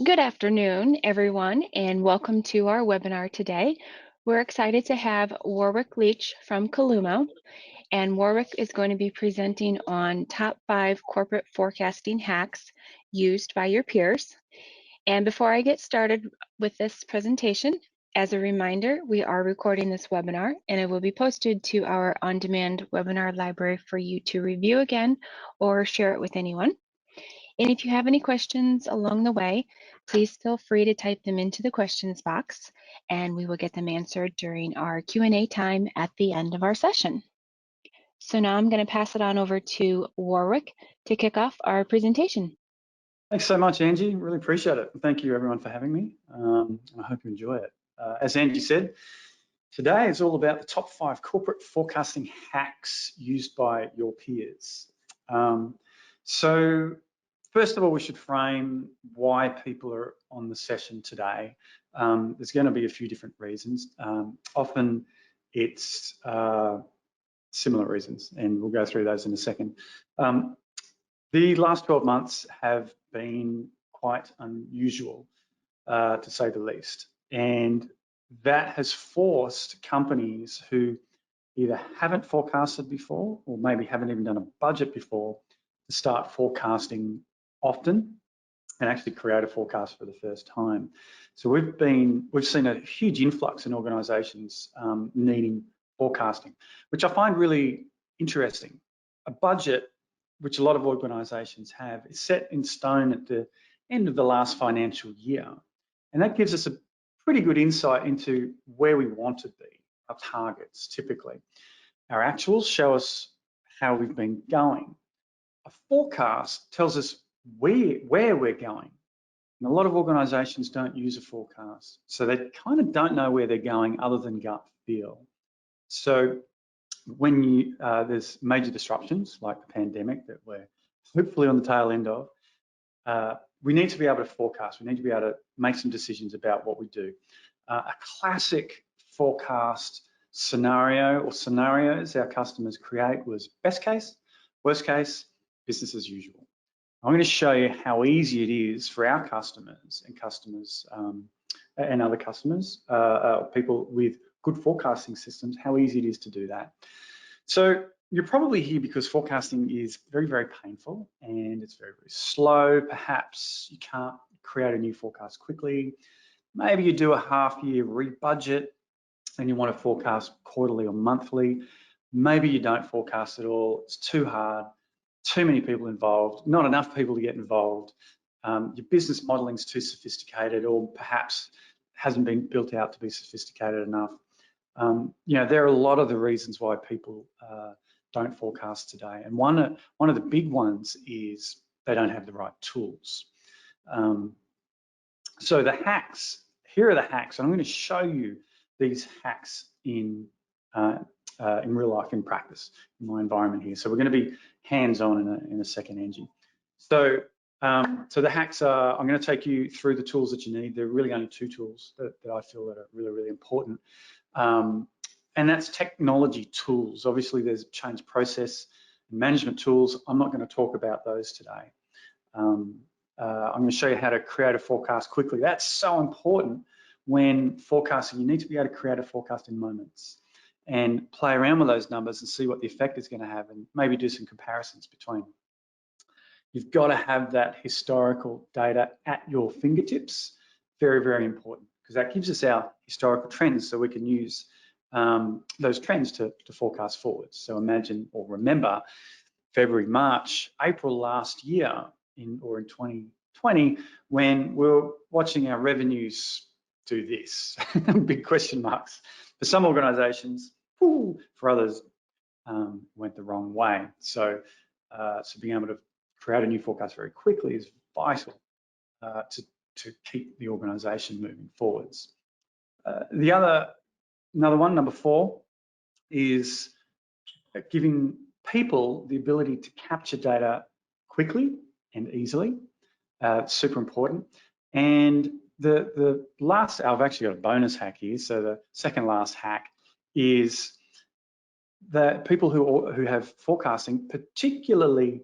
Good afternoon, everyone, and welcome to our webinar today. We're excited to have Warwick Leach from Columo, and Warwick is going to be presenting on top 5 corporate forecasting hacks used by your peers. And before I get started with this presentation, as a reminder, we are recording this webinar and it will be posted to our on-demand webinar library for you to review again or share it with anyone. And if you have any questions along the way, please feel free to type them into the questions box and we will get them answered during our Q&A time at the end of our session. So now I'm going to pass it on over to Warwick to kick off our presentation. Thanks so much, Angie. Really appreciate it. Thank you, everyone, for having me. I hope you enjoy it. As Angie said, today is all about the top 5 corporate forecasting hacks used by your peers. So first of all, we should frame why people are on the session today. There's going to be a few different reasons. Often it's similar reasons, and we'll go through those in a second. The last 12 months have been quite unusual, to say the least. And that has forced companies who either haven't forecasted before or maybe haven't even done a budget before to start forecasting often and actually create a forecast for the first time. So we've seen a huge influx in organizations needing forecasting, which I find really interesting. A budget, which a lot of organizations have, is set in stone at the end of the last financial year. And that gives us a pretty good insight into where we want to be, our targets typically. Our actuals show us how we've been going. A forecast tells us where we're going. And a lot of organizations don't use a forecast. So they kind of don't know where they're going other than gut feel. So when there's major disruptions like the pandemic that we're hopefully on the tail end of, we need to be able to forecast. We need to be able to make some decisions about what we do. A classic forecast scenario or scenarios our customers create was best case, worst case, business as usual. I'm going to show you how easy it is for our customers and other customers, people with good forecasting systems, how easy it is to do that. So you're probably here because forecasting is very, very painful and it's very, very slow. Perhaps you can't create a new forecast quickly. Maybe you do a half-year re-budget and you want to forecast quarterly or monthly. Maybe you don't forecast at all. It's too hard, too many people involved, not enough people to get involved. Your business modeling is too sophisticated or perhaps hasn't been built out to be sophisticated enough. There are a lot of the reasons why people don't forecast today. And one of the big ones is they don't have the right tools. So the hacks, here are the hacks. And I'm going to show you these hacks in real life, in practice, in my environment here. So we're going to be hands-on in a second, Angie. So the hacks are, I'm going to take you through the tools that you need. There are really only 2 tools that I feel that are really, really important. And that's technology tools. Obviously, there's change process and management tools. I'm not going to talk about those today. I'm going to show you how to create a forecast quickly. That's so important when forecasting. You need to be able to create a forecast in moments and play around with those numbers and see what the effect is going to have and maybe do some comparisons between. You've got to have that historical data at your fingertips. Very, very important, because that gives us our historical trends so we can use those trends to forecast forwards. So imagine or remember February, March, April last year in 2020 when we were watching our revenues do this, big question marks. For some organizations, for others, went the wrong way. So being able to create a new forecast very quickly is vital to keep the organization moving forwards. Another one, number 4, is giving people the ability to capture data quickly and easily. Super important. And the last, I've actually got a bonus hack here. So the second last hack is that people who have forecasting, particularly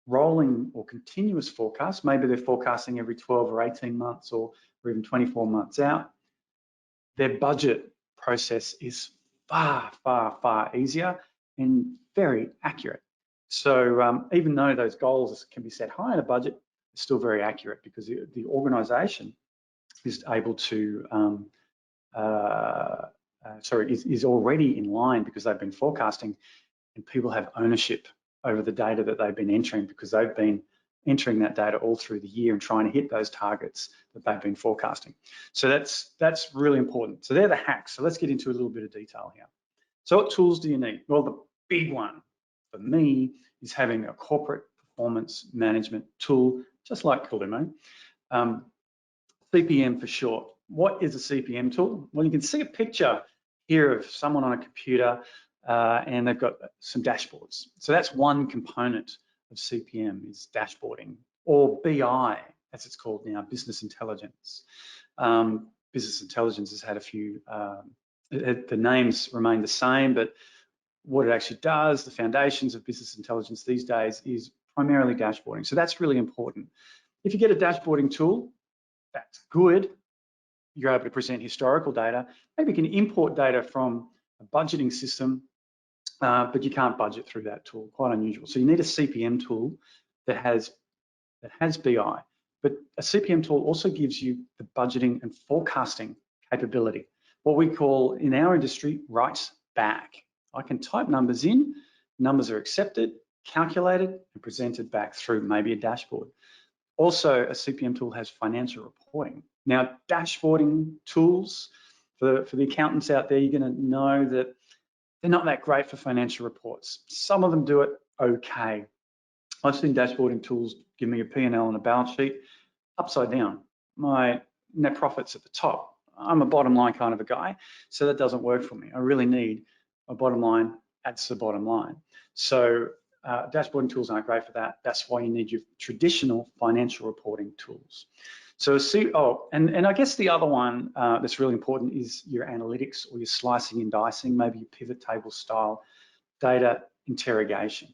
rolling or continuous forecast, maybe they're forecasting every 12 or 18 months or even 24 months out, their budget process is far, far, far easier and very accurate. So even though those goals can be set high in a budget, it's still very accurate because the organisation is able to, is already in line because they've been forecasting, and people have ownership over the data that they've been entering because they've been entering that data all through the year and trying to hit those targets that they've been forecasting. So that's really important. So they're the hacks. So let's get into a little bit of detail here. So what tools do you need? Well, the big one for me is having a corporate performance management tool, just like Columo. CPM for short. What is a CPM tool? Well, you can see a picture here of someone on a computer and they've got some dashboards. So that's one component of CPM, is dashboarding, or BI, as it's called now, business intelligence. Business intelligence has had a few, the names remain the same, but what it actually does, the foundations of business intelligence these days is primarily dashboarding. So that's really important. If you get a dashboarding tool, that's good. You're able to present historical data. Maybe you can import data from a budgeting system, but you can't budget through that tool. Quite unusual. So you need a CPM tool that has BI. But a CPM tool also gives you the budgeting and forecasting capability. What we call in our industry, write back. I can type numbers in, numbers are accepted, calculated, and presented back through maybe a dashboard. Also, a CPM tool has financial reporting. Now, dashboarding tools, for the accountants out there, you're going to know that they're not that great for financial reports. Some of them do it okay. I've seen dashboarding tools give me a P&L and a balance sheet upside down. My net profit's at the top. I'm a bottom line kind of a guy, so that doesn't work for me. I really need a bottom line adds to the bottom line. So dashboarding tools aren't great for that. That's why you need your traditional financial reporting tools. So and I guess the other one that's really important is your analytics or your slicing and dicing, maybe your pivot table style data interrogation.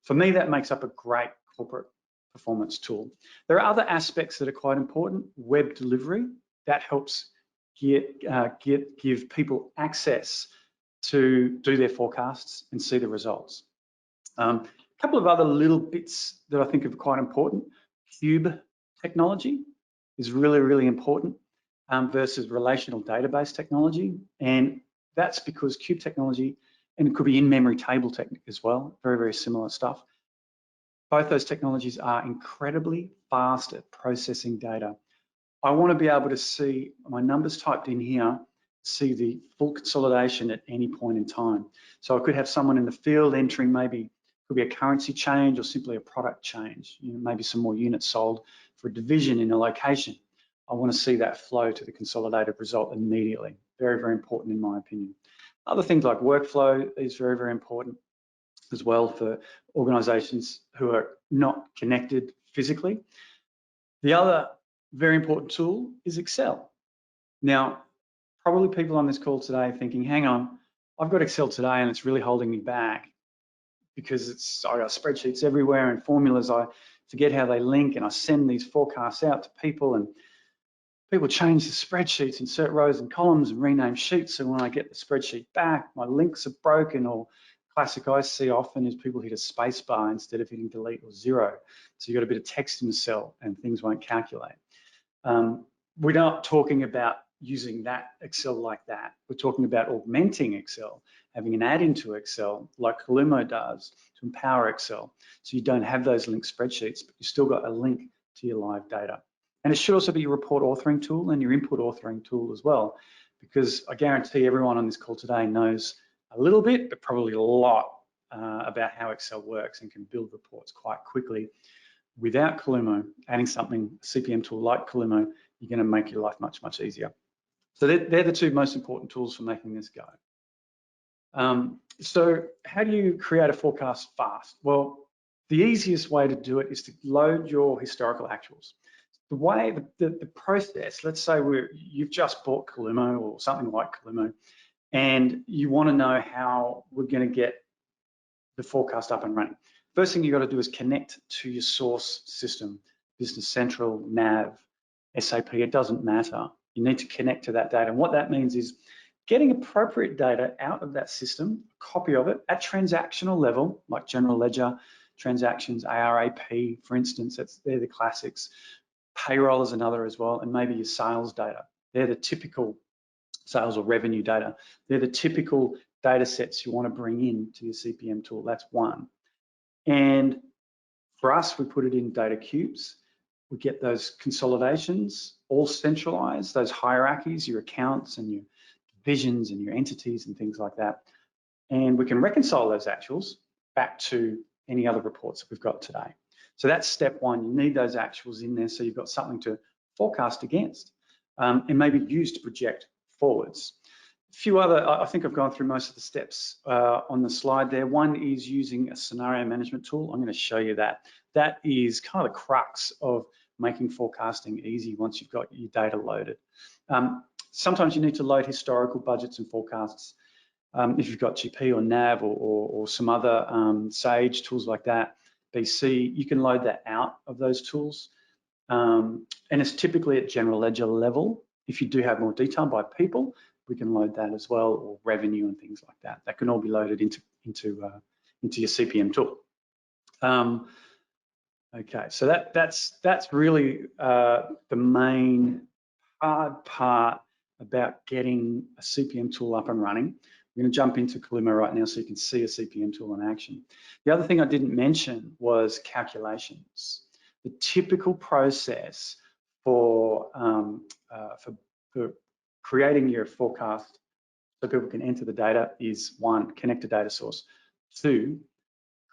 For me, that makes up a great corporate performance tool. There are other aspects that are quite important. Web delivery, that helps give people access to do their forecasts and see the results. A couple of other little bits that I think are quite important. Cube technology is really, really important versus relational database technology. And that's because Cube technology, and it could be in-memory table technique as well, very, very similar stuff. Both those technologies are incredibly fast at processing data. I want to be able to see my numbers typed in here, see the full consolidation at any point in time. So I could have someone in the field entering, maybe could be a currency change or simply a product change, maybe some more units sold for a division in a location. I want to see that flow to the consolidated result immediately. Very, very important in my opinion. Other things like workflow is very, very important as well for organizations who are not connected physically. The other very important tool is Excel. Now, probably people on this call today thinking, hang on, I've got Excel today and it's really holding me back because I got spreadsheets everywhere and formulas. I forget how they link, and I send these forecasts out to people, and people change the spreadsheets, insert rows and columns and rename sheets. So when I get the spreadsheet back, my links are broken, or classic I see often is people hit a space bar instead of hitting delete or 0. So you've got a bit of text in the cell and things won't calculate. We're not talking about using that Excel like that. We're talking about augmenting Excel, having an add into Excel like Columo does to empower Excel. So you don't have those linked spreadsheets, but you've still got a link to your live data. And it should also be your report authoring tool and your input authoring tool as well, because I guarantee everyone on this call today knows a little bit, but probably a lot about how Excel works and can build reports quite quickly. Without Columo, adding something, a CPM tool like Columo, you're going to make your life much, much easier. So they're the two most important tools for making this go. So how do you create a forecast fast? Well, the easiest way to do it is to load your historical actuals. The way, the process, let's say you've just bought Columo or something like Columo, and you want to know how we're going to get the forecast up and running. First thing you got to do is connect to your source system, Business Central, NAV, SAP, it doesn't matter. You need to connect to that data. And what that means is getting appropriate data out of that system, a copy of it at transactional level, like general ledger, transactions, ARAP, for instance, they're the classics. Payroll is another as well, and maybe your sales data. They're the typical sales or revenue data. They're the typical data sets you want to bring in to your CPM tool. That's one. And for us, we put it in data cubes. We get those consolidations all centralized, those hierarchies, your accounts and your divisions and your entities and things like that. And we can reconcile those actuals back to any other reports that we've got today. So that's step one. You need those actuals in there so you've got something to forecast against and maybe use to project forwards. A few other, I think I've gone through most of the steps on the slide there. One is using a scenario management tool. I'm going to show you that. That is kind of the crux of making forecasting easy once you've got your data loaded. Sometimes you need to load historical budgets and forecasts. If you've got GP or NAV or some other Sage tools like that, BC, you can load that out of those tools. And it's typically at general ledger level. If you do have more detail by people, we can load that as well, or revenue and things like that. That can all be loaded into your CPM tool. Okay, so that's really the main hard part about getting a CPM tool up and running. We're going to jump into Columo right now so you can see a CPM tool in action. The other thing I didn't mention was calculations. The typical process for creating your forecast so people can enter the data is one, connect a data source. Two,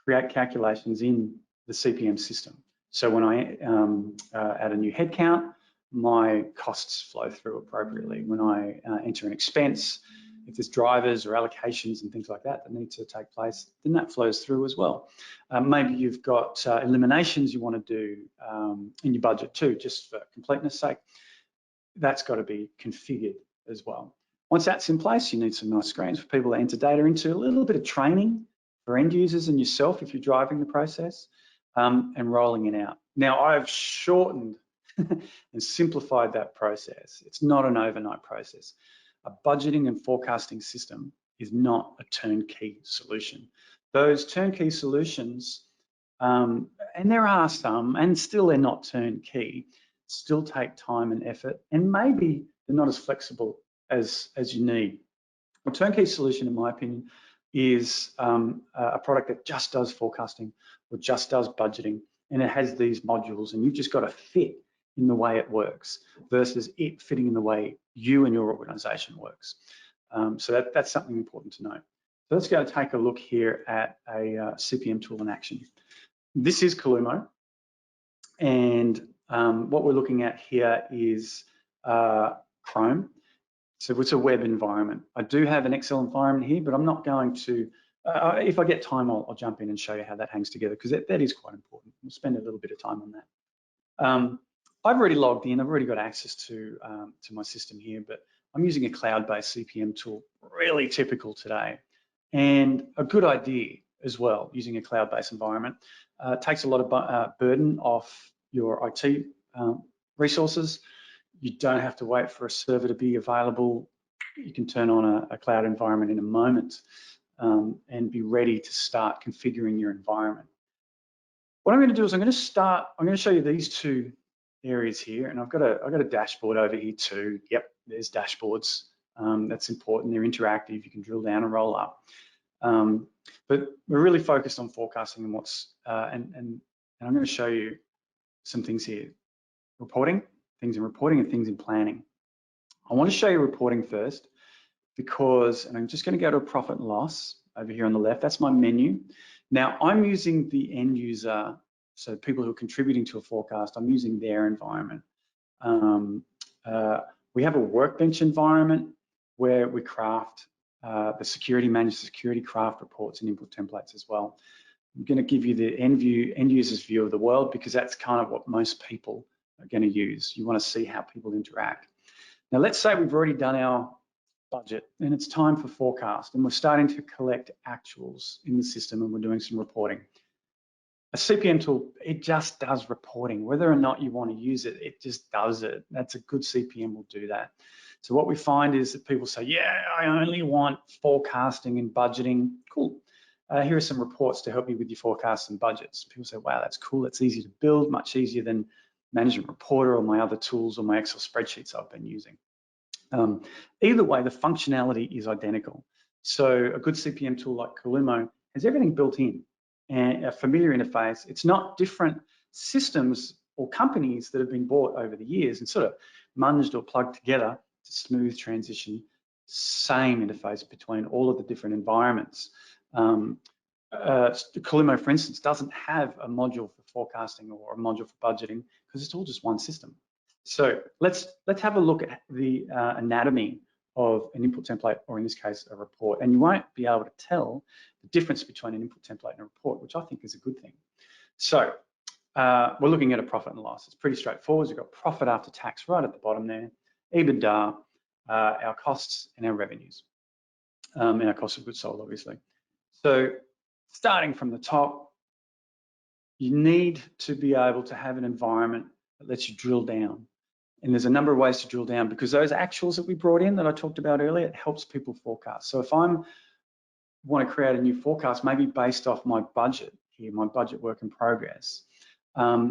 create calculations in the CPM system. So when I add a new headcount, my costs flow through appropriately. When I enter an expense, if there's drivers or allocations and things like that that need to take place, then that flows through as well. Maybe you've got eliminations you want to do in your budget too, just for completeness sake. That's got to be configured as well. Once that's in place, you need some nice screens for people to enter data into, a little bit of training for end users and yourself if you're driving the process, and rolling it out. Now, I've shortened and simplified that process. It's not an overnight process. A budgeting and forecasting system is not a turnkey solution. Those turnkey solutions, and there are some, and still they're not turnkey, still take time and effort, and maybe they're not as flexible as you need. A turnkey solution, in my opinion, is a product that just does forecasting or just does budgeting, and it has these modules, and you've just got to fit in the way it works versus it fitting in the way you and your organization works. So that's something important to know. So let's go take a look here at a CPM tool in action. This is Columo, and what we're looking at here is Chrome. So it's a web environment. I do have an Excel environment here, but I'm not going to, if I get time, I'll jump in and show you how that hangs together, because that is quite important. We'll spend a little bit of time on that. I've already logged in, I've already got access to my system here, but I'm using a cloud-based CPM tool, really typical today, and a good idea as well, using a cloud-based environment. It takes a lot of burden off your IT resources. You don't have to wait for a server to be available. You can turn on a cloud environment in a moment and be ready to start configuring your environment. What I'm going to do is I'm going to show you these two areas here, and I've got a dashboard over here too. Yep, there's dashboards. That's important. They're interactive. You can drill down and roll up. But we're really focused on forecasting and and I'm going to show you some things here. Reporting, things in reporting and things in planning. I want to show you reporting first because, and I'm just going to go to a profit and loss over here on the left. That's my menu. Now I'm using the end user, so people who are contributing to a forecast, I'm using their environment. We have a workbench environment where we craft the security managed security craft reports and input templates as well. I'm going to give you the end user's view of the world because that's kind of what most people are going to use. You want to see how people interact. Now, let's say we've already done our budget and it's time for forecast, and we're starting to collect actuals in the system and we're doing some reporting. A CPM tool, it just does reporting. Whether or not you want to use it, it just does it. That's a good CPM will do that. So what we find is that people say, yeah, I only want forecasting and budgeting. Cool. Here are some reports to help you with your forecasts and budgets. People say, wow, that's cool. That's easy to build, much easier than Management Reporter or my other tools or my Excel spreadsheets I've been using. Either way, the functionality is identical. So a good CPM tool like Columo has everything built in and a familiar interface. It's not different systems or companies that have been bought over the years and sort of munged or plugged together to smooth transition. Same interface between all of the different environments. Columo, for instance, doesn't have a module for forecasting or a module for budgeting because it's all just one system. So let's have a look at the anatomy of an input template, or in this case, a report. And you won't be able to tell the difference between an input template and a report, which I think is a good thing. So we're looking at a profit and loss. It's pretty straightforward. You've got profit after tax right at the bottom there, EBITDA, our costs and our revenues, and our cost of goods sold, obviously. So starting from the top, you need to be able to have an environment that lets you drill down. And there's a number of ways to drill down because those actuals that we brought in that I talked about earlier, it helps people forecast. So if I want to create a new forecast, maybe based off my budget here, my budget work in progress, I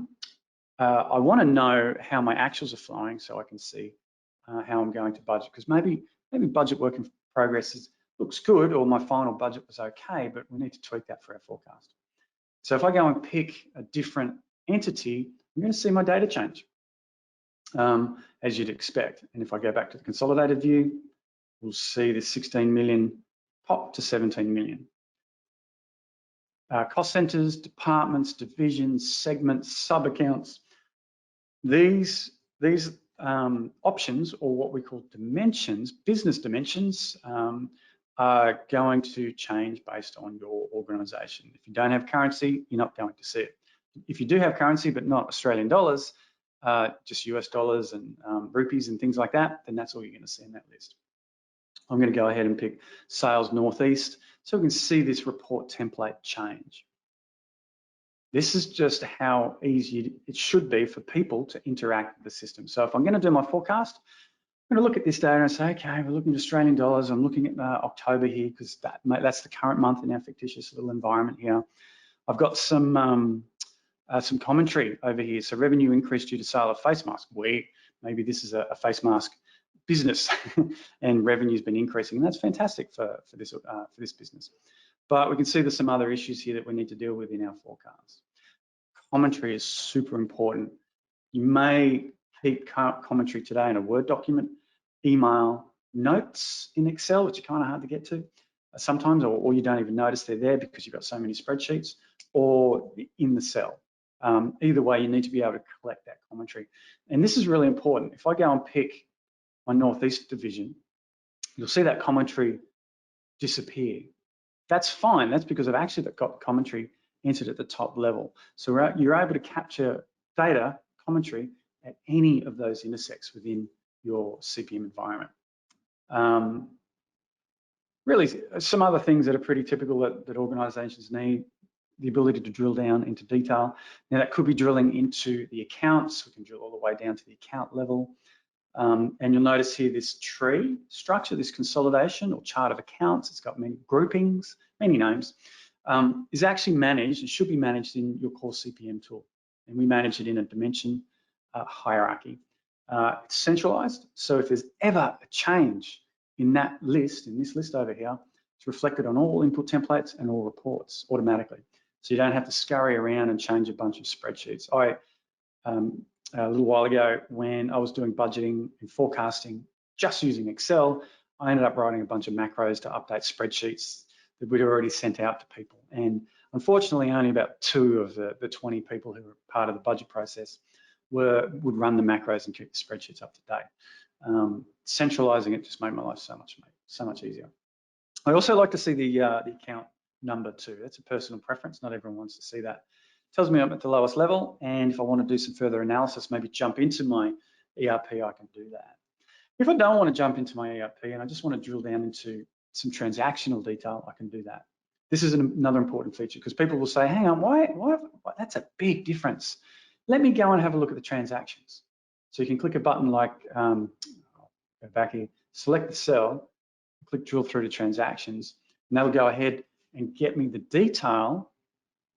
want to know how my actuals are flowing so I can see how I'm going to budget. Because maybe budget work in progress looks good, or my final budget was okay, but we need to tweak that for our forecast. So if I go and pick a different entity, I'm going to see my data change. As you'd expect. And if I go back to the consolidated view, we'll see this 16 million pop to 17 million. Cost centers, departments, divisions, segments, sub-accounts. These options, or what we call dimensions, business dimensions, are going to change based on your organization. If you don't have currency, you're not going to see it. If you do have currency, but not Australian dollars, just US dollars and rupees and things like that, then that's all you're going to see in that list. I'm going to go ahead and pick sales Northeast so we can see this report template change. This is just how easy it should be for people to interact with the system. So if I'm going to do my forecast, I'm going to look at this data and say, okay, we're looking at Australian dollars. I'm looking at October here because that's the current month in our fictitious little environment here. I've got some commentary over here. So revenue increased due to sale of face masks. Maybe this is a face mask business and revenue's been increasing, and that's fantastic for this business. But we can see there's some other issues here that we need to deal with in our forecast. Commentary is super important. You may keep commentary today in a Word document, email, notes in Excel, which are kind of hard to get to sometimes, or you don't even notice they're there because you've got so many spreadsheets, or in the cell. Either way, you need to be able to collect that commentary. And this is really important. If I go and pick my Northeast division, you'll see that commentary disappear. That's fine. That's because I've actually got commentary entered at the top level. So you're able to capture data, commentary, at any of those intersects within your CPM environment. Really, some other things that are pretty typical that organizations need: the ability to drill down into detail. Now that could be drilling into the accounts. We can drill all the way down to the account level. And you'll notice here this tree structure, this consolidation or chart of accounts. It's got many groupings, many names, is actually managed, it should be managed in your core CPM tool. And we manage it in a dimension hierarchy. It's centralized. So if there's ever a change in that list, in this list over here, it's reflected on all input templates and all reports automatically. So you don't have to scurry around and change a bunch of spreadsheets. A little while ago, when I was doing budgeting and forecasting just using Excel, I ended up writing a bunch of macros to update spreadsheets that we'd already sent out to people. And unfortunately, only about 2 of the 20 people who were part of the budget process would run the macros and keep the spreadsheets up to date. Centralizing it just made my life so much easier. I also like to see the account number too. That's a personal preference. Not everyone wants to see that. Tells me I'm at the lowest level, and if I want to do some further analysis, maybe jump into my ERP, I can do that. If I don't want to jump into my ERP and I just want to drill down into some transactional detail, I can do that. This is another important feature because people will say, hang on, why, that's a big difference. Let me go and have a look at the transactions. So you can click a button like, go back here, select the cell, click drill through to transactions, and that'll go ahead and get me the detail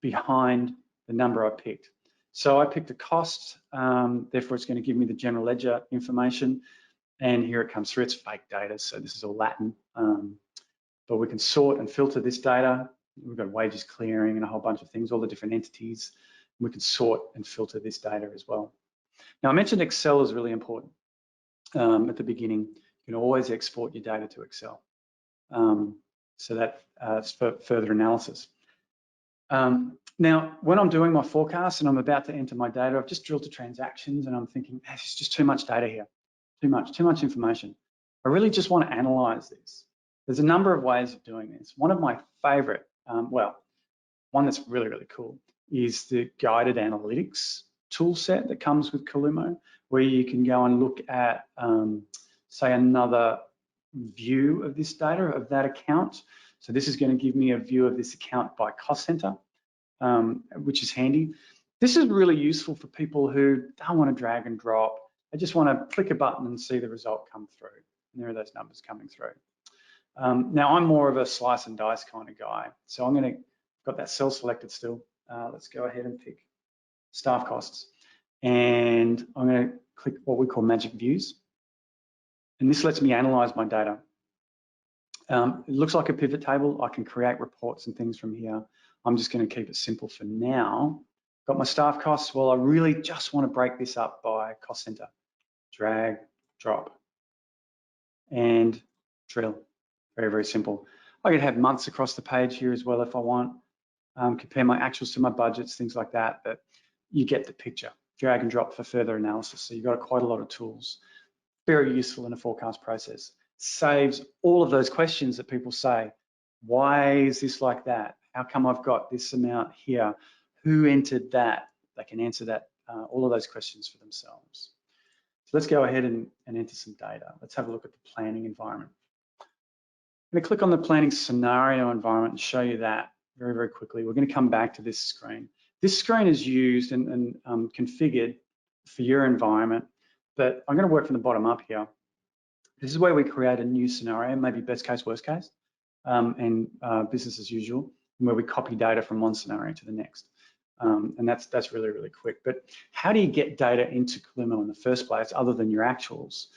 behind the number I picked. So I picked a cost, therefore it's going to give me the general ledger information, and here it comes through. It's fake data, so this is all Latin, but we can sort and filter this data. We've got wages clearing and a whole bunch of things, all the different entities. We can sort and filter this data as well. Now I mentioned Excel is really important at the beginning. You can always export your data to Excel. So that's for further analysis. Now, when I'm doing my forecast and I'm about to enter my data, I've just drilled to transactions and I'm thinking, there's just too much data here, too much information. I really just want to analyze this. There's a number of ways of doing this. One of my favorite, one that's really, really cool is the guided analytics tool set that comes with Columo, where you can go and look at, say, another view of this data, of that account. So this is going to give me a view of this account by cost center, which is handy. This is really useful for people who don't want to drag and drop. They just want to click a button and see the result come through. And there are those numbers coming through. Now I'm more of a slice and dice kind of guy. So I'm going to, got that cell selected still. Let's go ahead and pick staff costs. And I'm going to click what we call magic views. And this lets me analyze my data. It looks like a pivot table. I can create reports and things from here. I'm just going to keep it simple for now. Got my staff costs. Well, I really just want to break this up by cost center. Drag, drop, and drill. Very, very simple. I could have months across the page here as well if I want. Compare my actuals to my budgets, things like that, but you get the picture. Drag and drop for further analysis. So you've got quite a lot of tools. Very useful in a forecast process. Saves all of those questions that people say. Why is this like that? How come I've got this amount here? Who entered that? They can answer that, all of those questions for themselves. So let's go ahead and enter some data. Let's have a look at the planning environment. I'm going to click on the planning scenario environment and show you that very, very quickly. We're going to come back to this screen. This screen is used and configured for your environment, but I'm going to work from the bottom up here. This is where we create a new scenario, maybe best case, worst case, and business as usual, where we copy data from one scenario to the next. And that's really, really quick. But how do you get data into Columo in the first place other than your actuals?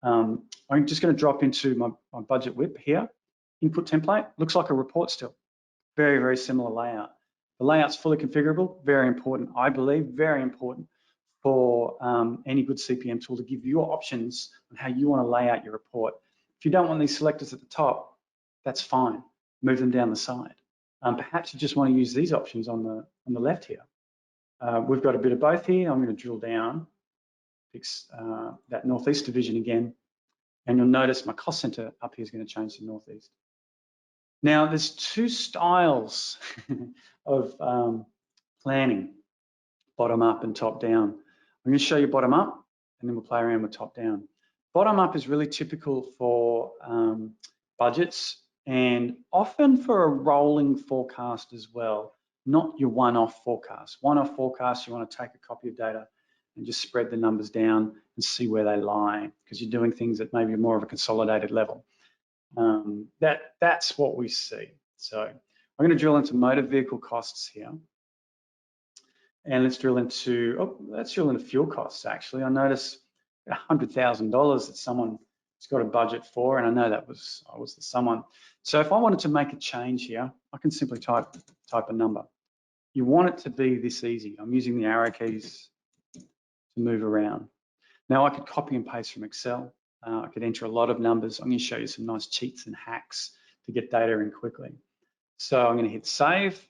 I'm just going to drop into my budget whip here. Input template, looks like a report still. Very, very similar layout. The layout's fully configurable, very important, I believe, very important for any good CPM tool to give you options on how you want to lay out your report. If you don't want these selectors at the top, that's fine. Move them down the side. Perhaps you just want to use these options on the left here. We've got a bit of both here. I'm going to drill down, fix that Northeast division again, and you'll notice my cost center up here is going to change to Northeast. Now, there's two styles of planning, bottom up and top down. I'm going to show you bottom up, and then we'll play around with top down. Bottom up is really typical for budgets and often for a rolling forecast as well, not your one-off forecast. One-off forecast, you want to take a copy of data and just spread the numbers down and see where they lie because you're doing things at maybe more of a consolidated level. That's what we see. So I'm going to drill into motor vehicle costs here. And let's drill into fuel costs actually. I notice $100,000 that someone has got a budget for, and I know I was the someone. So if I wanted to make a change here, I can simply type a number. You want it to be this easy. I'm using the arrow keys to move around. Now I could copy and paste from Excel. I could enter a lot of numbers. I'm going to show you some nice cheats and hacks to get data in quickly. So I'm going to hit save,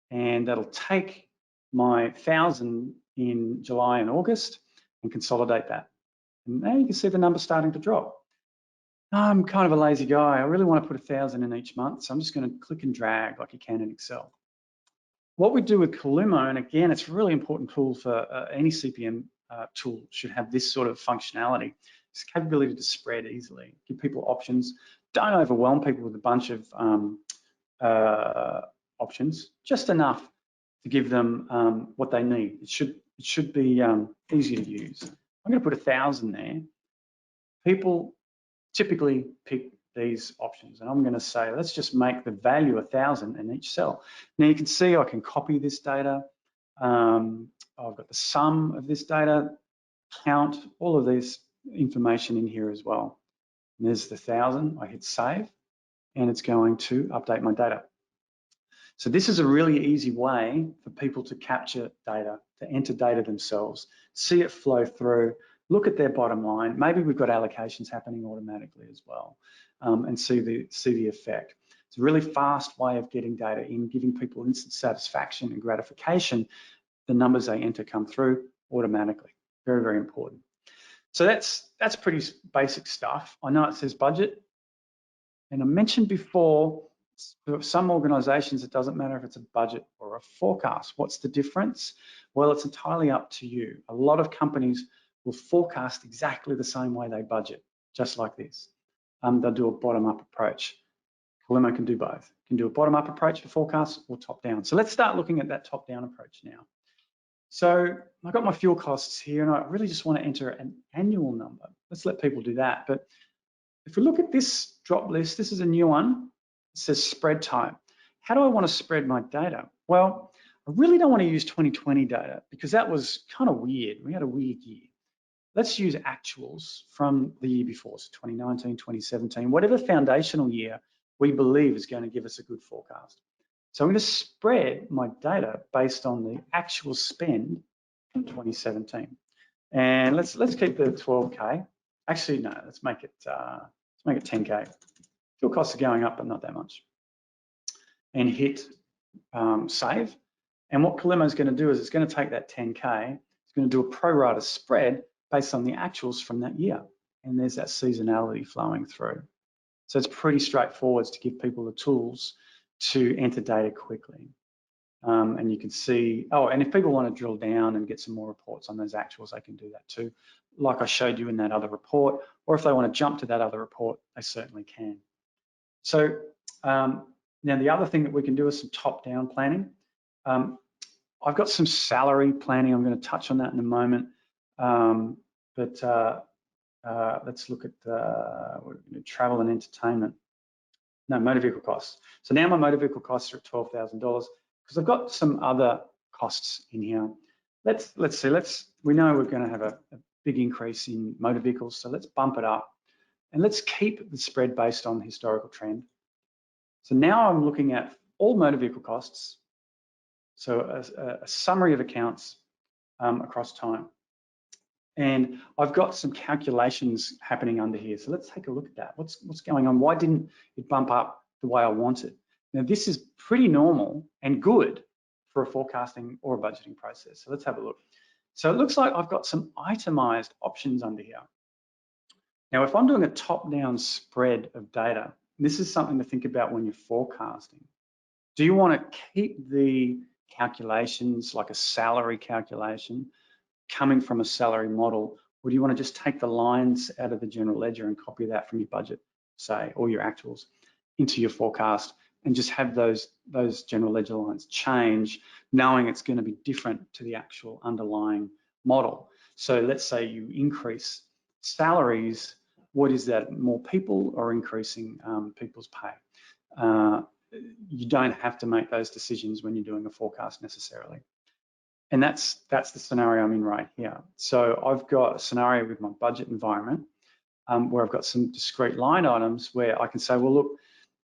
and that'll take my 1,000 in July and August and consolidate that. And now you can see the numbers starting to drop. I'm kind of a lazy guy. I really want to put 1,000 in each month, so I'm just going to click and drag like you can in Excel. What we do with Columo, and again, it's a really important tool for any CPM tool should have this sort of functionality. It's capability to spread easily, give people options. Don't overwhelm people with a bunch of options, just enough to give them what they need. It should be easy to use. I'm going to put 1,000 there. People typically pick these options, and I'm going to say let's just make the value 1,000 in each cell. Now you can see I can copy this data. I've got the sum of this data, count, all of this information in here as well. And there's the 1,000. I hit save, and it's going to update my data. So this is a really easy way for people to capture data, to enter data themselves, see it flow through, look at their bottom line. Maybe we've got allocations happening automatically as well, and see the effect. It's a really fast way of getting data in, giving people instant satisfaction and gratification. The numbers they enter come through automatically. Very, very important. So that's pretty basic stuff. I know it says budget, and I mentioned before, for some organizations, it doesn't matter if it's a budget or a forecast. What's the difference? Well, it's entirely up to you. A lot of companies will forecast exactly the same way they budget, just like this. They'll do a bottom-up approach. Kalumo can do both. Can do a bottom-up approach for forecasts or top-down. So let's start looking at that top-down approach now. So I've got my fuel costs here, and I really just want to enter an annual number. Let's let people do that. But if we look at this drop list, this is a new one. It says spread type. How do I want to spread my data? Well, I really don't want to use 2020 data because that was kind of weird. We had a weird year. Let's use actuals from the year before, so 2019, 2017, whatever foundational year we believe is going to give us a good forecast. So I'm going to spread my data based on the actual spend in 2017. And let's keep the 12K. Actually, no, let's make it 10K. Fuel costs are going up, but not that much. And hit save. And what Kalumo is going to do is it's going to take that 10K, it's going to do a pro rata spread based on the actuals from that year. And there's that seasonality flowing through. So it's pretty straightforward to give people the tools to enter data quickly. And you can see, oh, and if people want to drill down and get some more reports on those actuals, they can do that too, like I showed you in that other report, or if they want to jump to that other report, they certainly can. So now the other thing that we can do is some top-down planning. I've got some salary planning. I'm going to touch on that in a moment. Let's look at travel and entertainment. No, motor vehicle costs. So now my motor vehicle costs are at $12,000 because I've got some other costs in here. Let's see. We know we're going to have a big increase in motor vehicles, so let's bump it up and let's keep the spread based on historical trend. So now I'm looking at all motor vehicle costs. So a summary of accounts across time. And I've got some calculations happening under here. So let's take a look at that. What's going on? Why didn't it bump up the way I wanted? Now, this is pretty normal and good for a forecasting or a budgeting process. So let's have a look. So it looks like I've got some itemized options under here. Now, if I'm doing a top-down spread of data, this is something to think about when you're forecasting. Do you want to keep the calculations like a salary calculation coming from a salary model, or do you want to just take the lines out of the general ledger and copy that from your budget, say, or your actuals into your forecast and just have those general ledger lines change, knowing it's going to be different to the actual underlying model? So let's say you increase salaries, what is that? More people or increasing people's pay? You don't have to make those decisions when you're doing a forecast necessarily. And that's the scenario I'm in right here. So I've got a scenario with my budget environment where I've got some discrete line items where I can say, well, look,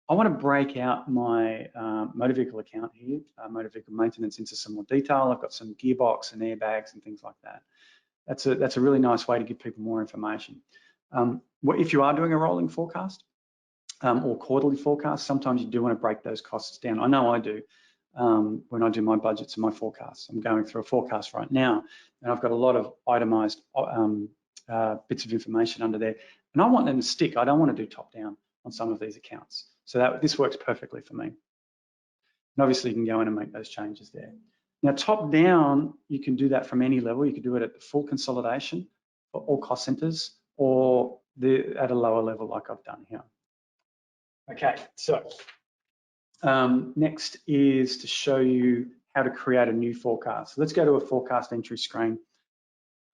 I want to break out my motor vehicle account here, motor vehicle maintenance, into some more detail. I've got some gearbox and airbags and things like that. That's a really nice way to give people more information. If you are doing a rolling forecast or quarterly forecast, sometimes you do want to break those costs down. I know I do. When I do my budgets and my forecasts. I'm going through a forecast right now, and I've got a lot of itemized bits of information under there, and I want them to stick. I don't want to do top down on some of these accounts. So this works perfectly for me. And obviously you can go in and make those changes there. Now top down, you can do that from any level. You can do it at the full consolidation for all cost centers, or at a lower level like I've done here. Okay, so Next is to show you how to create a new forecast. So let's go to a forecast entry screen.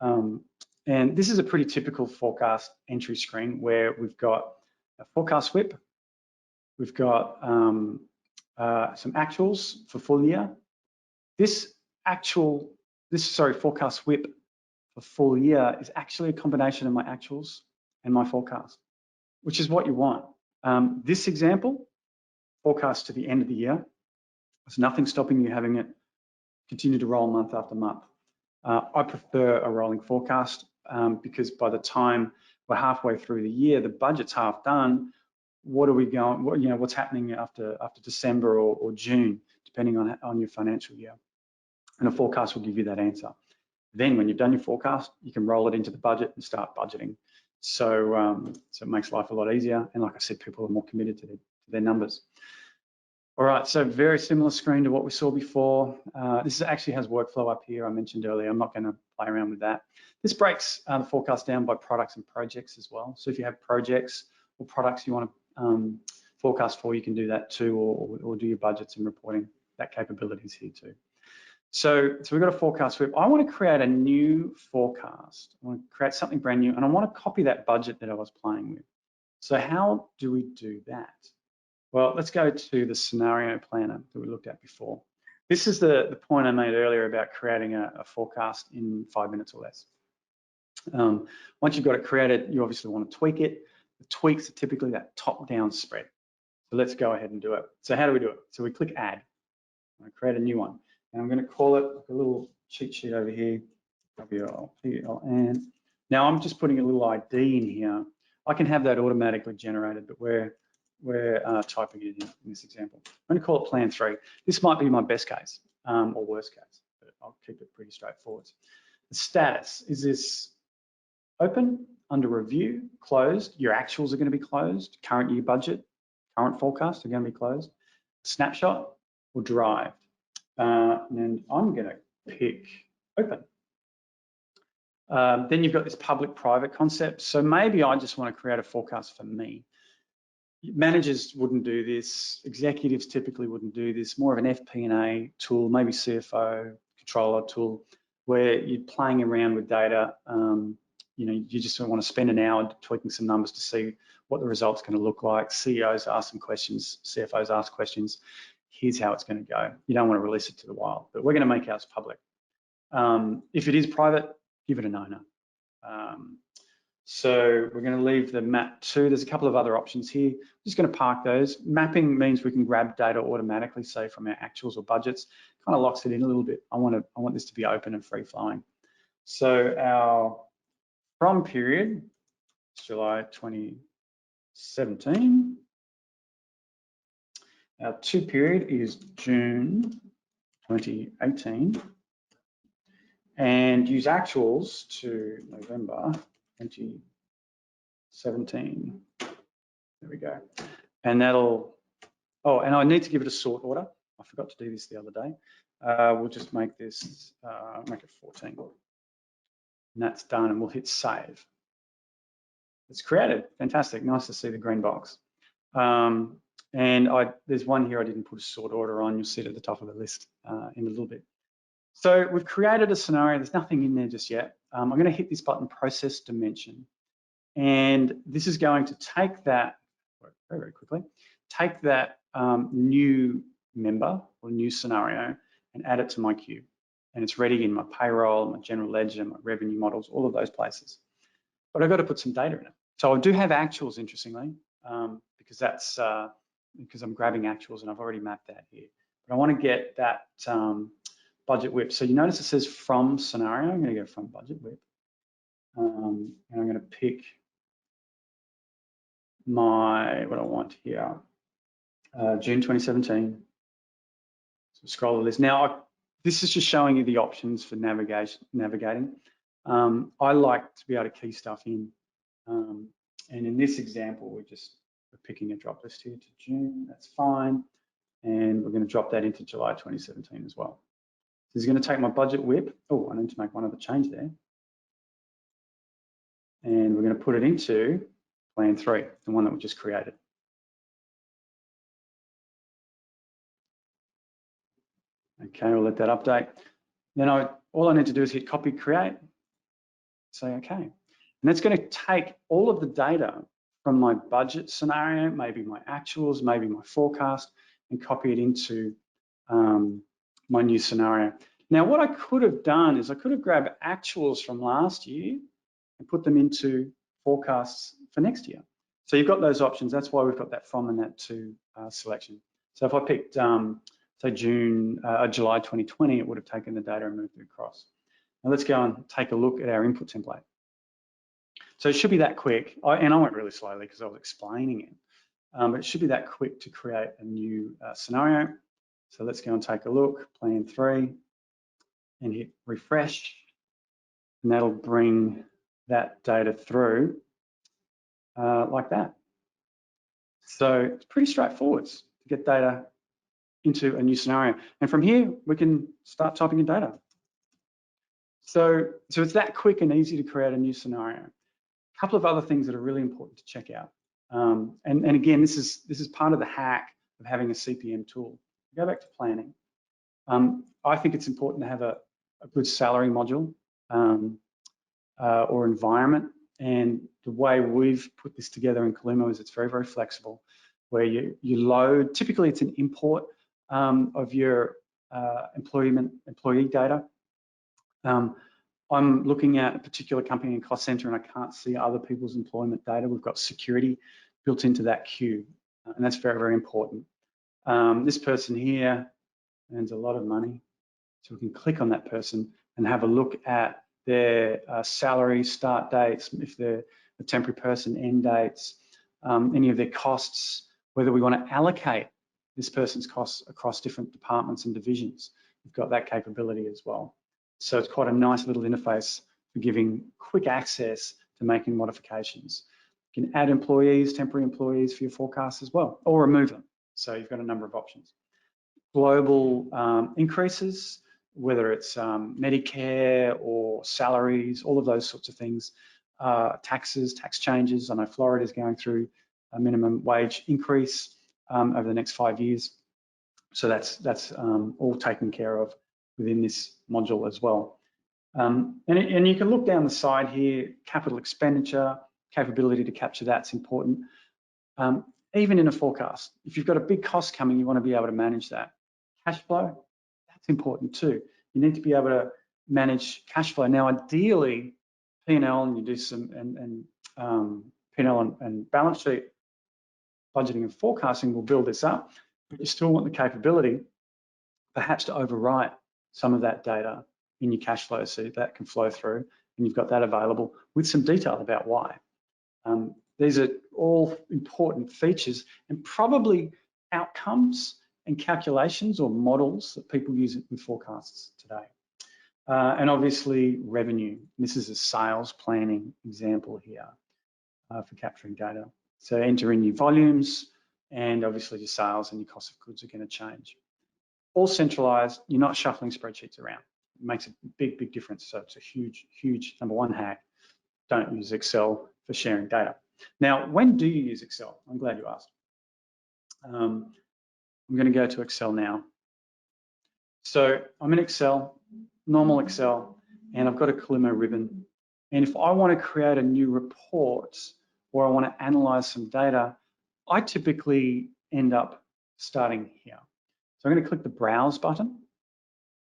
And this is a pretty typical forecast entry screen where we've got a forecast WIP, we've got some actuals for full year. This forecast WIP for full year is actually a combination of my actuals and my forecast, which is what you want. This example, forecast to the end of the year, there's nothing stopping you having it continue to roll month after month. I prefer a rolling forecast because by the time we're halfway through the year, the budget's half done. What are we going? What's happening after December or June, depending on your financial year? And a forecast will give you that answer. Then, when you've done your forecast, you can roll it into the budget and start budgeting. So it makes life a lot easier. And like I said, people are more committed to their numbers. All right, so very similar screen to what we saw before. This actually has workflow up here I mentioned earlier. I'm not going to play around with that. This breaks the forecast down by products and projects as well. So if you have projects or products you want to forecast for, you can do that too, or do your budgets and reporting. That capability is here too. So we've got a forecast WIP. I want to create a new forecast. I want to create something brand new, and I want to copy that budget that I was playing with. So how do we do that? Well, let's go to the scenario planner that we looked at before. This is the point I made earlier about creating a forecast in 5 minutes or less. Once you've got it created, you obviously want to tweak it. The tweaks are typically that top-down spread. So let's go ahead and do it. So how do we do it? So we click Add. I create a new one. And I'm going to call it like a little cheat sheet over here, WLPLN. Now I'm just putting a little ID in here. I can have that automatically generated, but we're typing it in this example. I'm going to call it Plan 3. This might be my best case or worst case, but I'll keep it pretty straightforward. The status, is this open, under review, closed? Your actuals are going to be closed. Current year budget, current forecast are going to be closed. Snapshot or derived. And I'm going to pick open. Then you've got this public-private concept. So maybe I just want to create a forecast for me. Managers wouldn't do this. Executives typically wouldn't do this. More of an FP&A tool, maybe CFO, controller tool, where you're playing around with data. You just want to spend an hour tweaking some numbers to see what the result's going to look like. CEOs ask some questions, CFOs ask questions. Here's how it's going to go. You don't want to release it to the wild, but we're going to make ours public. If it is private, give it a no-no. So we're going to leave the map to. There's a couple of other options here. I'm just going to park those. Mapping means we can grab data automatically, say from our actuals or budgets. Kind of locks it in a little bit. I want this to be open and free flowing. So our from period is July 2017. Our to period is June 2018. And use actuals to November 2017. There we go. And that'll, and I need to give it a sort order. I forgot to do this the other day. We'll just make this, make it 14. And that's done, and we'll hit save. It's created, fantastic, nice to see the green box. And there's one here I didn't put a sort order on. You'll see it at the top of the list in a little bit. So we've created a scenario. There's nothing in there just yet. I'm going to hit this button, Process Dimension. And this is going to take that, very, very quickly, take that new member or new scenario and add it to my queue. And it's ready in my payroll, my general ledger, my revenue models, all of those places. But I've got to put some data in it. So I do have actuals, interestingly, because that's because I'm grabbing actuals and I've already mapped that here. But I want to get that budget WIP. So you notice it says from scenario. I'm going to go from budget WIP. And I'm going to pick what I want here, June 2017. So scroll the list. Now, this is just showing you the options for navigating. I like to be able to key stuff in. And in this example, we're picking a drop list here to June. That's fine. And we're going to drop that into July 2017 as well. This is going to take my budget WIP. Oh, I need to make one other change there. And we're going to put it into Plan 3, the one that we just created. Okay, we'll let that update. Then all I need to do is hit copy, create, say okay. And that's going to take all of the data from my budget scenario, maybe my actuals, maybe my forecast, and copy it into my new scenario. Now, what I could have done is I could have grabbed actuals from last year and put them into forecasts for next year. So you've got those options. That's why we've got that from and that to selection. So if I picked, say, July 2020, it would have taken the data and moved it across. Now let's go and take a look at our input template. So it should be that quick, and I went really slowly because I was explaining it, but it should be that quick to create a new scenario. So let's go and take a look, plan 3, and hit refresh, and that'll bring that data through like that. So it's pretty straightforward to get data into a new scenario. And from here, we can start typing in data. So it's that quick and easy to create a new scenario. A couple of other things that are really important to check out. And again, this is part of the hack of having a CPM tool. Go back to planning. I think it's important to have a good salary module or environment. And the way we've put this together in Columo is it's very, very flexible, where you load, typically it's an import of your employee data. I'm looking at a particular company in cost center and I can't see other people's employment data. We've got security built into that queue, and that's very, very important. This person here earns a lot of money, so we can click on that person and have a look at their salary, start dates, if they're a temporary person, end dates, any of their costs, whether we want to allocate this person's costs across different departments and divisions. We've got that capability as well. So it's quite a nice little interface for giving quick access to making modifications. You can add employees, temporary employees for your forecast as well, or remove them. So you've got a number of options. Global increases, whether it's Medicare or salaries, all of those sorts of things. Taxes, tax changes. I know Florida is going through a minimum wage increase over the next 5 years. So that's all taken care of within this module as well. And you can look down the side here, capital expenditure, capability to capture that's important. Even in a forecast, if you've got a big cost coming, you want to be able to manage that. Cash flow, that's important too. You need to be able to manage cash flow. Now, ideally, P&L, and you do some P&L and balance sheet budgeting and forecasting will build this up, but you still want the capability perhaps to overwrite some of that data in your cash flow so that can flow through, and you've got that available with some detail about why. These are all important features and probably outcomes and calculations or models that people use with forecasts today. And obviously revenue. This is a sales planning example here for capturing data. So enter in your volumes, and obviously your sales and your cost of goods are going to change. All centralized, you're not shuffling spreadsheets around. It makes a big, big difference. So it's a huge, huge #1 hack. Don't use Excel for sharing data. Now, when do you use Excel? I'm glad you asked. I'm going to go to Excel now. So I'm in Excel, normal Excel, and I've got a Columo ribbon. And if I want to create a new report or I want to analyze some data, I typically end up starting here. So I'm going to click the Browse button.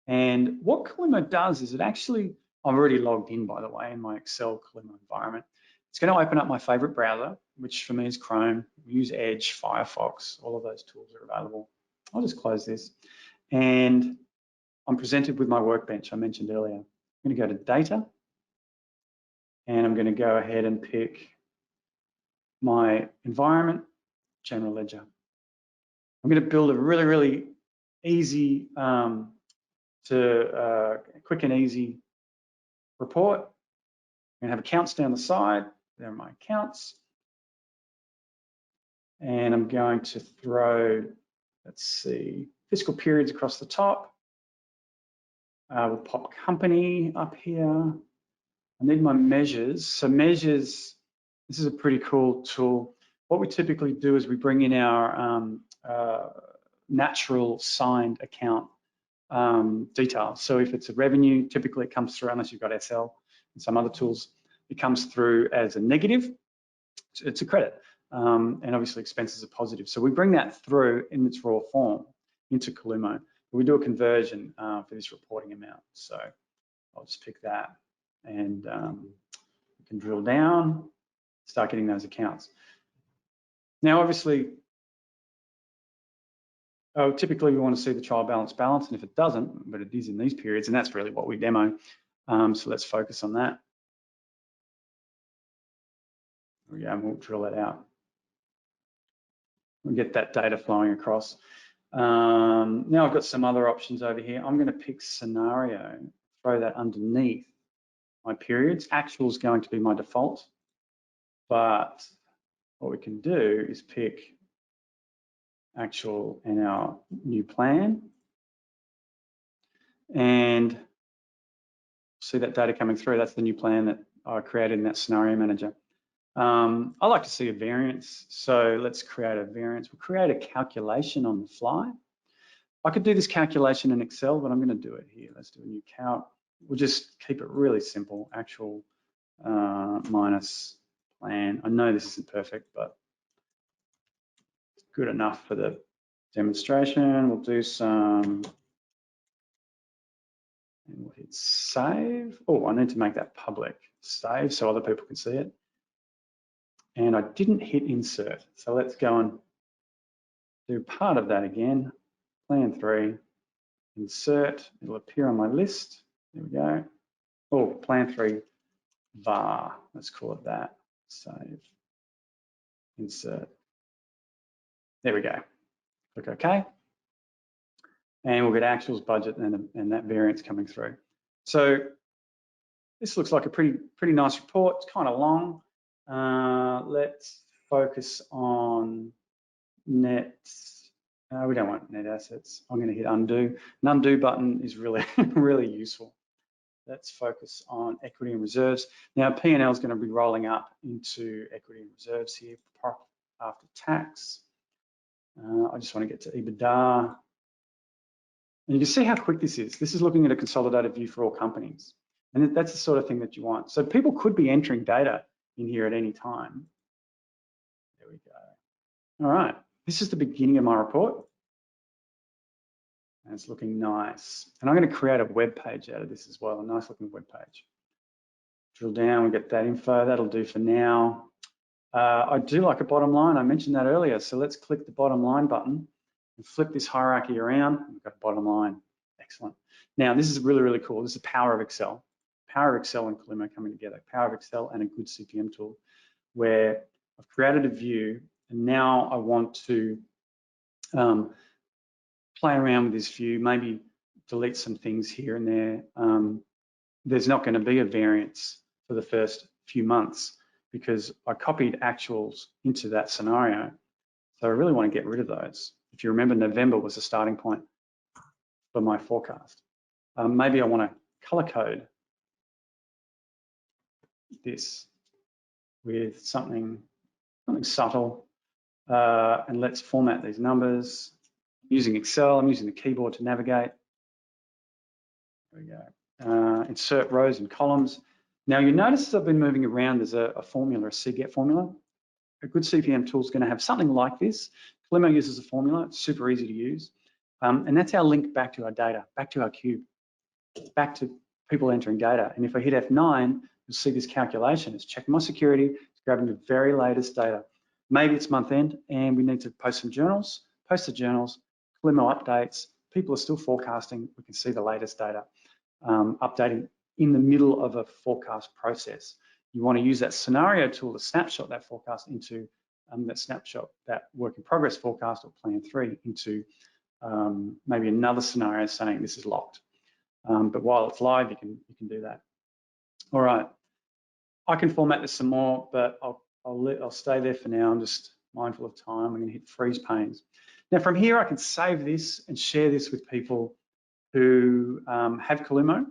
And what Columo does is it actually, I'm already logged in, by the way, in my Excel Columo environment. It's going to open up my favorite browser, which for me is Chrome. We use Edge, Firefox, all of those tools are available. I'll just close this. And I'm presented with my workbench I mentioned earlier. I'm going to go to Data, and I'm going to go ahead and pick my environment, General Ledger. I'm going to build a really, really easy quick and easy report. I'm going to have accounts down the side. There are my accounts. And I'm going to throw, let's see, fiscal periods across the top. We'll pop company up here. I need my measures. So measures, this is a pretty cool tool. What we typically do is we bring in our natural signed account details. So if it's a revenue, typically it comes through, unless you've got SL and some other tools, it comes through as a negative. It's a credit. And obviously expenses are positive. So we bring that through in its raw form into Columo. We do a conversion for this reporting amount. So I'll just pick that, and we can drill down, start getting those accounts. Now, obviously, typically we want to see the trial balance, and if it doesn't, but it is in these periods, and that's really what we demo. So let's focus on that. There we go, and we'll drill that out. We'll get that data flowing across. Now I've got some other options over here. I'm going to pick scenario, throw that underneath my periods. Actual is going to be my default, but what we can do is pick actual and our new plan, and see that data coming through. That's the new plan that I created in that scenario manager. I like to see a variance, so let's create a variance. We'll create a calculation on the fly. I could do this calculation in Excel, but I'm going to do it here. Let's do a new calc. We'll just keep it really simple. Actual minus plan. I know this isn't perfect, but it's good enough for the demonstration. We'll do some, and we'll hit save. Oh, I need to make that public. Save so other people can see it. And I didn't hit insert. So let's go and do part of that again. Plan 3, insert, it'll appear on my list. There we go. Oh, plan 3 var, let's call it that. Save, insert. There we go. Click OK. And we'll get actuals, budget, and that variance coming through. So this looks like a pretty nice report. It's kind of long. Let's focus on net. We don't want net assets. I'm going to hit undo. An undo button is really, really useful. Let's focus on equity and reserves. Now, P&L is going to be rolling up into equity and reserves here, after tax. I just want to get to EBITDA. And you can see how quick this is. This is looking at a consolidated view for all companies. And that's the sort of thing that you want. So people could be entering data in here at any time. There we go. All right, this is the beginning of my report. And it's looking nice. And I'm going to create a web page out of this as well, a nice looking web page. Drill down, we get that info, that'll do for now. I do like a bottom line, I mentioned that earlier. So let's click the bottom line button and flip this hierarchy around. We've got bottom line, excellent. Now this is really, really cool. This is the power of Excel. Power of Excel and Columo coming together. Power of Excel and a good CPM tool, where I've created a view and now I want to play around with this view, maybe delete some things here and there. There's not going to be a variance for the first few months because I copied actuals into that scenario. So I really want to get rid of those. If you remember, November was the starting point for my forecast. Maybe I want to color code this with something subtle, and let's format these numbers. Using Excel, I'm using the keyboard to navigate. There we go. Insert rows and columns. Now you notice as I've been moving around, there's a formula, a CGET formula. A good CPM tool is going to have something like this. Columo uses a formula, it's super easy to use. And that's our link back to our data, back to our cube, back to people entering data. And if I hit F9, you'll see this calculation. It's checking my security, it's grabbing the very latest data. Maybe it's month end and we need to post some journals, post the journals, Columo updates, people are still forecasting, we can see the latest data, updating in the middle of a forecast process. You want to use that scenario tool to snapshot that forecast into that work in progress forecast or plan 3 into maybe another scenario saying this is locked. But while it's live, you can do that. All right, I can format this some more, but I'll stay there for now. I'm just mindful of time. I'm going to hit freeze panes. Now from here, I can save this and share this with people who have Columo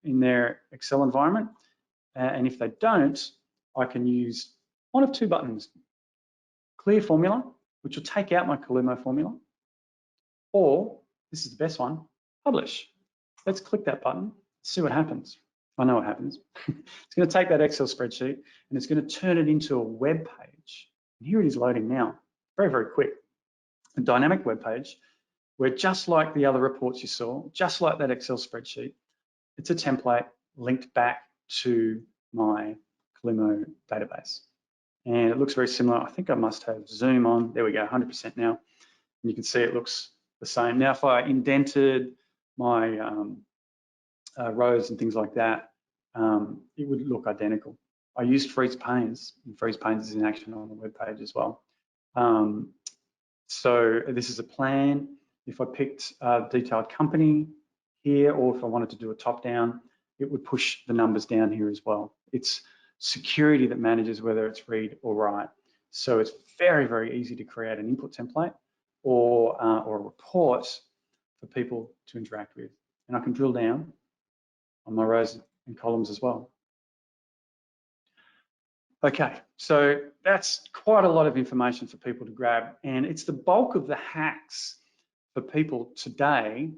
in their Excel environment. And if they don't, I can use one of two buttons. Clear formula, which will take out my Columo formula, or this is the best one, publish. Let's click that button, see what happens. I know what happens. It's going to take that Excel spreadsheet and it's going to turn it into a web page. And here it is loading now, very, very quick. A dynamic web page where, just like the other reports you saw, just like that Excel spreadsheet, it's a template linked back to my Columo database. And it looks very similar. I think I must have Zoom on. There we go, 100% now. And you can see it looks the same. Now, if I indented my rows and things like that, it would look identical. I used freeze panes, and freeze panes is in action on the web page as well. So this is a plan. If I picked a detailed company here, or if I wanted to do a top down, it would push the numbers down here as well. It's security that manages whether it's read or write. So it's very, very easy to create an input template or a report for people to interact with. And I can drill down on my rows and columns as well. Okay, so that's quite a lot of information for people to grab, and it's the bulk of the hacks for people today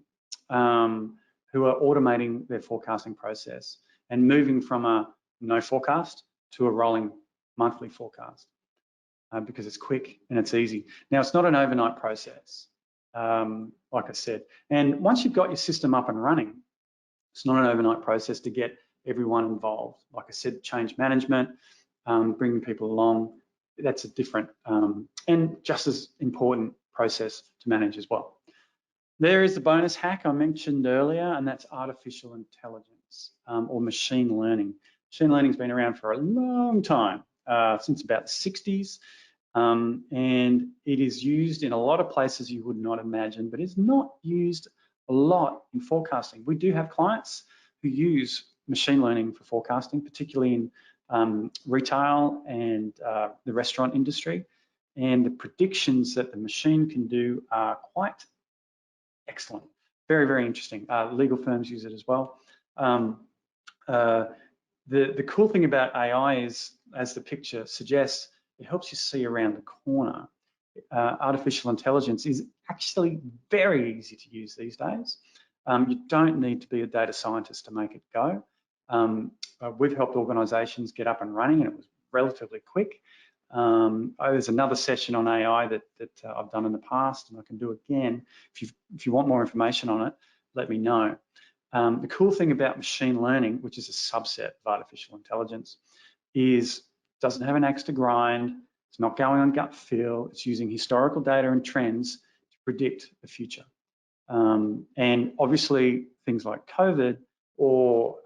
who are automating their forecasting process and moving from a no forecast to a rolling monthly forecast because it's quick and it's easy. Now, it's not an overnight process, like I said, and once you've got your system up and running, it's not an overnight process to get everyone involved. Like I said, change management, bringing people along, that's a different and just as important process to manage as well. There is the bonus hack I mentioned earlier, and that's artificial intelligence or machine learning. Machine learning's been around for a long time, since about the 60s, and it is used in a lot of places you would not imagine, but it's not used a lot in forecasting. We do have clients who use machine learning for forecasting, particularly in retail and the restaurant industry, and the predictions that the machine can do are quite excellent. Very, very interesting. Legal firms use it as well. The cool thing about AI is, as the picture suggests, it helps you see around the corner. Artificial intelligence is actually very easy to use these days. You don't need to be a data scientist to make it go. We've helped organisations get up and running, and it was relatively quick. There's another session on AI that I've done in the past, and I can do again. If you want more information on it, let me know. The cool thing about machine learning, which is a subset of artificial intelligence, is it doesn't have an axe to grind. It's not going on gut feel. It's using historical data and trends to predict the future. And obviously, things like COVID or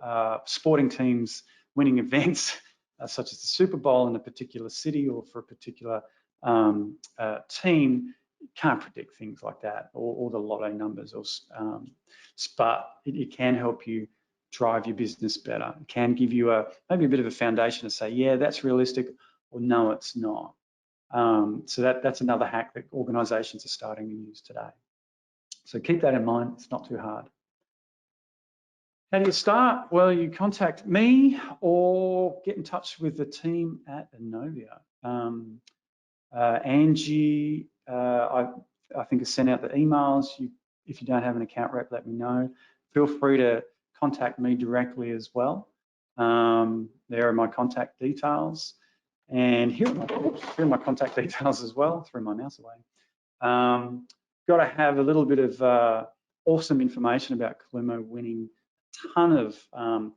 sporting teams winning events such as the Super Bowl in a particular city or for a particular team, can't predict things like that, or the lotto numbers, but it can help you drive your business better. It can give you maybe a bit of a foundation to say, yeah, that's realistic, or no, it's not. So that's another hack that organisations are starting to use today. So keep that in mind. It's not too hard. How do you start? Well, you contact me or get in touch with the team at Inovia. Angie, I think, has sent out the emails. If you don't have an account rep, let me know. Feel free to contact me directly as well. There are my contact details. And here are my contact details as well. Threw my mouse away. Got to have a little bit of awesome information about Columo winning a ton of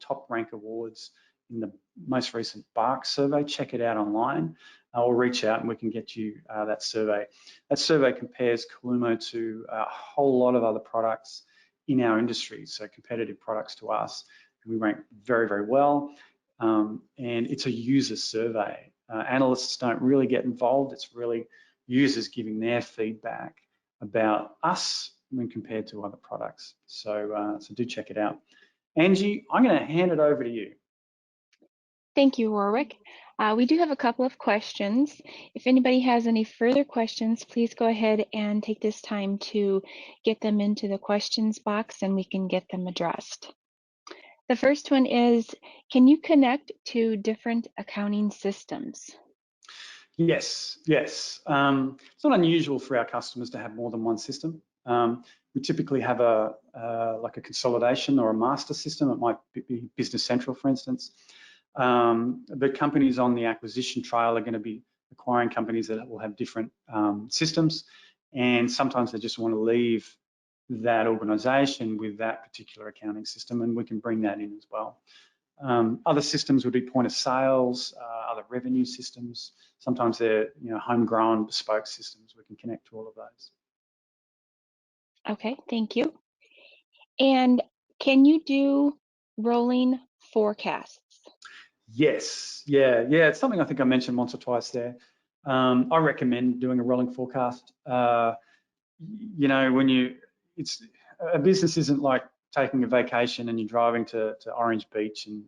top rank awards in the most recent Bark survey. Check it out online, or reach out and we can get you that survey. That survey compares Columo to a whole lot of other products in our industry, so competitive products to us. And we rank very, very well. And it's a user survey. Analysts don't really get involved. It's really users giving their feedback about us when compared to other products. So do check it out. Angie, I'm going to hand it over to you. Thank you, Warwick. We do have a couple of questions. If anybody has any further questions, please go ahead and take this time to get them into the questions box and we can get them addressed. The first one is, can you connect to different accounting systems? Yes. It's not unusual for our customers to have more than one system. We typically have like a consolidation or a master system. It might be Business Central, for instance. But companies on the acquisition trail are going to be acquiring companies that will have different systems, and sometimes they just want to leave that organization with that particular accounting system, and we can bring that in as well. Other systems would be point of sales, other revenue systems. Sometimes they're homegrown bespoke systems. We can connect to all of those. Okay, thank you. And can you do rolling forecasts? Yes, yeah. It's something I think I mentioned once or twice there. I recommend doing a rolling forecast. When it's a business isn't like taking a vacation and you're driving to Orange Beach, and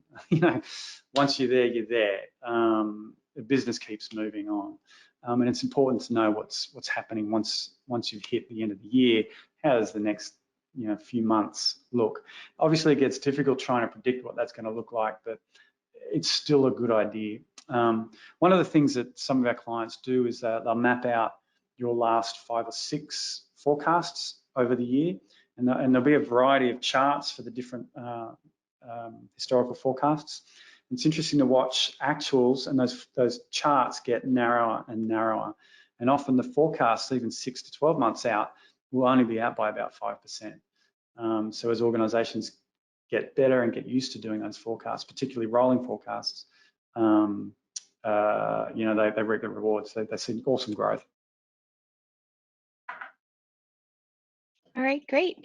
once you're there, you're there. The business keeps moving on, and it's important to know what's happening once you've hit the end of the year. How does the next few months look? Obviously, it gets difficult trying to predict what that's going to look like, but it's still a good idea. One of the things that some of our clients do is that they'll map out your last 5 or 6 forecasts over the year, and there'll be a variety of charts for the different historical forecasts. It's interesting to watch actuals, and those charts get narrower and narrower, and often the forecasts, even 6 to 12 months out, will only be out by about 5%. So as organisations get better and get used to doing those forecasts, particularly rolling forecasts, they reap the rewards. They see awesome growth. All right, great.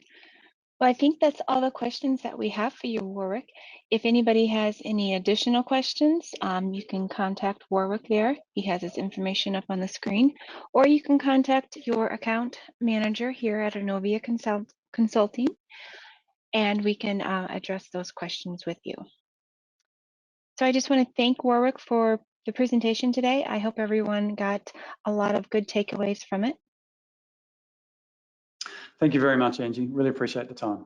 Well, I think that's all the questions that we have for you, Warwick. If anybody has any additional questions, you can contact Warwick there. He has his information up on the screen, or you can contact your account manager here at Inovia Consulting, and we can address those questions with you. So I just want to thank Warwick for the presentation today. I hope everyone got a lot of good takeaways from it. Thank you very much, Angie. Really appreciate the time.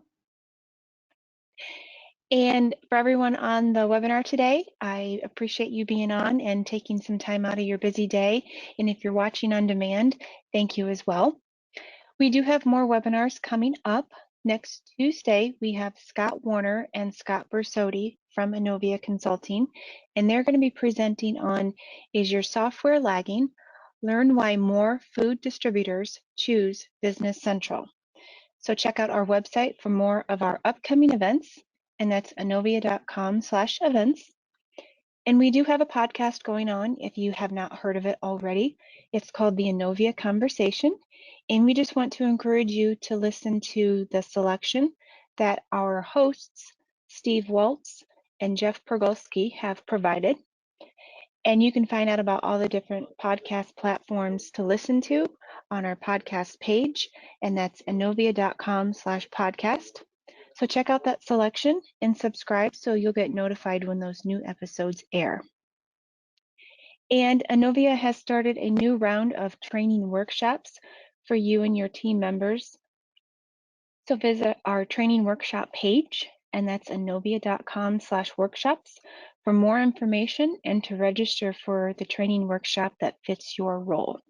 And for everyone on the webinar today, I appreciate you being on and taking some time out of your busy day. And if you're watching on demand, thank you as well. We do have more webinars coming up. Next Tuesday, we have Scott Warner and Scott Bersodi from Inovia Consulting, and they're going to be presenting on Is Your Software Lagging? Learn why more food distributors choose Business Central. So check out our website for more of our upcoming events, and that's inovia.com/events. And we do have a podcast going on if you have not heard of it already. It's called the Inovia Conversation. And we just want to encourage you to listen to the selection that our hosts, Steve Waltz and Jeff Pergolski, have provided. And you can find out about all the different podcast platforms to listen to on our podcast page, and that's inovia.com/podcast. So check out that selection and subscribe so you'll get notified when those new episodes air. And Inovia has started a new round of training workshops for you and your team members. So visit our training workshop page, and that's inovia.com/workshops for more information and to register for the training workshop that fits your role.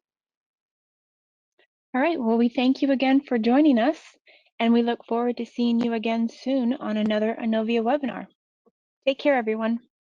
All right, well, we thank you again for joining us, and we look forward to seeing you again soon on another Inovia webinar. Take care, everyone.